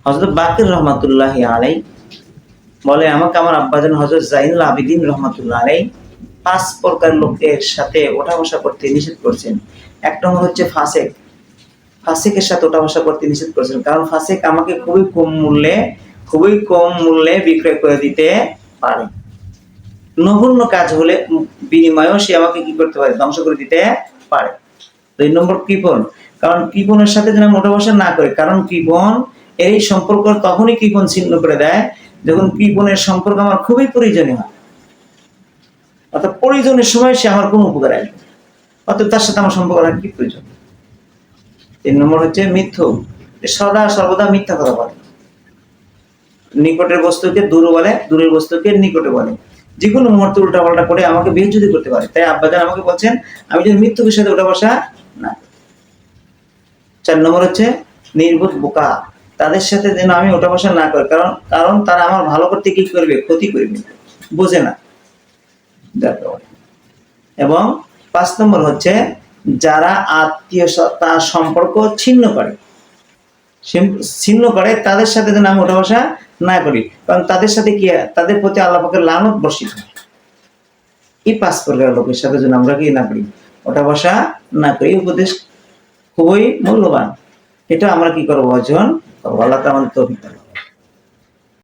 হযরত বাকির রহমাতুল্লাহি আলাইহি বলে, আমাকে আমার আব্বাজান হযরত জাইনুল আবেদিন রহমাতুল্লাহ আলাইহি ৫ প্রকার লোকের সাথে ওঠা বসা করতে নিষেধ করেছেন। এক নম্বর হচ্ছে ফাসিক। ফাসিকের সাথে ওঠা বসা করতে নিষেধ করেছেন। কারণ ফাসিক আমাকে খুবই কম মূল্যে বিক্রয় করে দিতে পারে। নগণ্য কাজ হলে বিনিময়েও সে আমাকে কি করতে পারে? ধ্বংস করে দিতে পারে। ২ নম্বর কৃপণ। কারণ কৃপণের সাথে যেন ওঠা বসা না করে। কারণ কৃপণ এই সম্পর্ক তখনই কৃপণ ছিন্ন করে দেয় যখন কৃপণের সম্পর্ক আমার খুবই প্রয়োজনীয় হয়। অর্থাৎ প্রয়োজনের সময় সে আমার কোনো উপকারে আসবে। অর্থাৎ তার সাথে আমার সম্পর্ক রাখার কি প্রয়োজন? ৩ নম্বর হচ্ছে মিথ্যুক। সদা সর্বদা মিথ্যা কথা বলে। নিকটের বস্তুকে দূর বলে, দূরের বস্তুকে নিকটে বলে। যেকোনো মুহূর্তে উল্টাপাল্টা করে আমাকে বেইজ্জতি করতে পারে। তাই আব্বাজান আমাকে বলছেন আমি যেন মিথ্যুকের সাথে ওঠা বসা না। ৪ নম্বর হচ্ছে নির্বোধ বোকা। তাদের সাথে যেন আমি ওঠা বসা না করি। কারণ তারা আমার ভালো করতে কি করবে? ক্ষতি করবে। বোঝে না। এবং ৫ নম্বর হচ্ছে যারা আত্মীয়তা সম্পর্ক ছিন্ন করে তাদের সাথে যেন আমি ওঠা বসা না করি। কারণ তাদের সাথে কি তাদের প্রতি আল্লাহ পাকের লানত বর্ষিত হয়। এই ৫ প্রকার লোকের সাথে যেন আমরা কি না করি? ওঠা বসা না করি। উপদেশ খুবই মূল্যবান। এটা আমরা কি করবো? অর্জন করবো। আল্লাহ তাআলা আমাদের তৌফিক দান করুন।